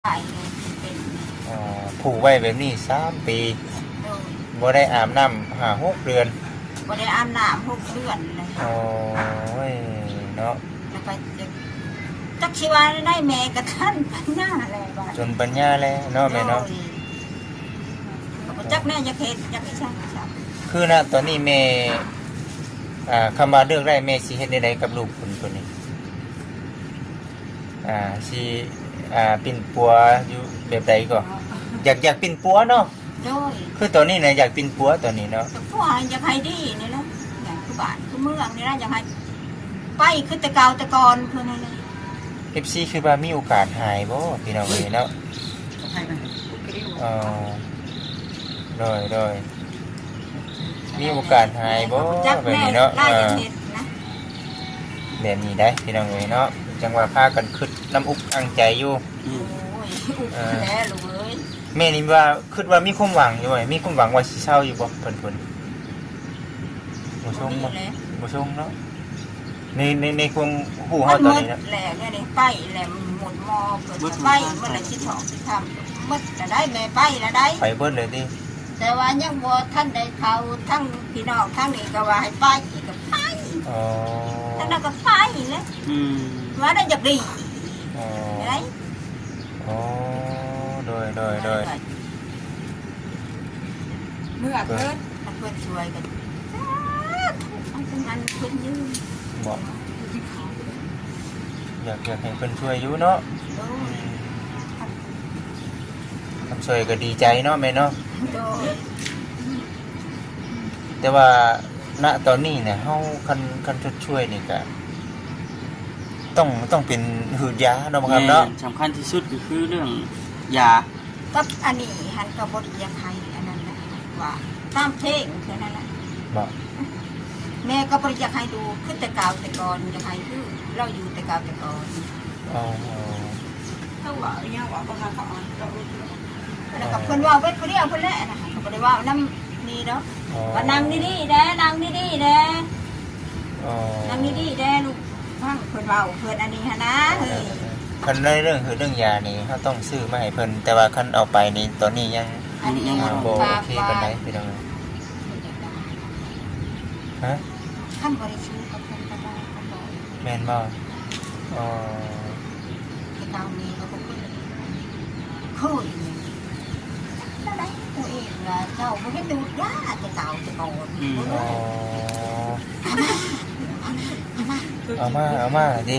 ไปเป็นอ๋อผูกไว้แบบนี้3 ปีโดยบ่ได้อาบน้ำ5-6 เดือนบ่ได้อาบน้ำ6 เดือนเลยโอ้ยเนาะแล้วก็จักชีวาได้แม่กับท่านปัญญาอะไรบ้างจนปัญญาแล้วเนาะแม่เนาะจักแม่จะเฮ็ดจักอีช่างครับคือนะตอนนี้แม่คำว่าเลือกได้แม่สิเฮ็ดได้กับลูกคนตัวนี้สิปิ่นปัวอยู่แบบใดก็อยากปิ่นปัวเนาะโดยคือตอนนี้นะอยากปิ่นปัวตอนนี้เนาะผู้หายอยากให้ดีนี่นะอย่างคือบ้านคือเมืองนี่นะอยากให้ไปคือแต่เก่าแต่ก่อนเพิ่นนั่นแหละ FC คือว่ามีโอกาสหายบ่พี่น้องเอ้ยเนาะโดยมีโอกาสหายบ่แบบนี้เนาะแบบนี้ได้พี่น้องเอ้ยเนาะจังว่าพากันคิดน้ำอุกอังใจอยู่โอ้ยอุกแล้วลูกเอ้ยแม่นี่ว่าคิดว่ามีความหวังอยู่มีความหวังว่าสิเศร้าอยู่บ่เพิ่นบ่ชงบ่เนาะในความฮู้เฮาตอนนี้นะแหล่เนี่ยนี่ไปแหล่หมดมอเปิดไปเมื่อไรสิถอกสิทำหมดจะได้แม่ไปละได้ไปเบิดเลยติแต่ว่ายังบ่ท่านได้เขาทั้งพี่น้องทั้งนี้ก็ว่าให้ไปอีกก็ไปอ๋อทั้งนั้นก็ไปเลยว่าได้อยากดีอ๋อได้อ๋อโดยเมื่อเพิ่นช่วยกันเอาจังนั้นเพิ่นยืนบ่อยากให้เพิ่นช่วยอยู่เนาะทำช่วยก็ดีใจเนาะแม่เนาะแต่ว่าณตอนนี้เนี่ยเฮาคันช่วยนี่ก็ต้องเป็นหืดยาเนาะครับเนาะสำคัญที่สุดก็คือเรื่องยากับอันนี้หันกับบริยาไทยอันนั้นนะว่าตามเพลงแค่นั้นแหละแม่ก็บริยาไทยดูขึ้นแต่กาวแต่ก่อนจะไทยคือเราอยู่แต่กาวแต่ก่อนเขาว่าอย่างว่าบางครั้งเขาแล้วกับคนว่าเวทคนเดียวคนแรกนะเขาบอกว่าน้ำนี่เนาะว่านั่งดีๆแด้นั่งดีๆแด้นั่งดีๆแด้ลูกฟังคนว่าเพื่อนอันนี้ฮะนะคันเรื่องยานี่เขาต้องซื้อมาให้เพิ่นแต่ว่าคันเอาไปนี่ตอนนี้ยังบ่โอเคปานใดพี่น้องฮะขั้นบริสุทธิ์กับคนก็ได้ก็บ่แม่นบ่ที่เก่านี้ก็บ่เคยได้ตัวเองล่ะเจ้าบ่เห็นดูดยาแต่เก่าแต่ก่อนเอามาดิ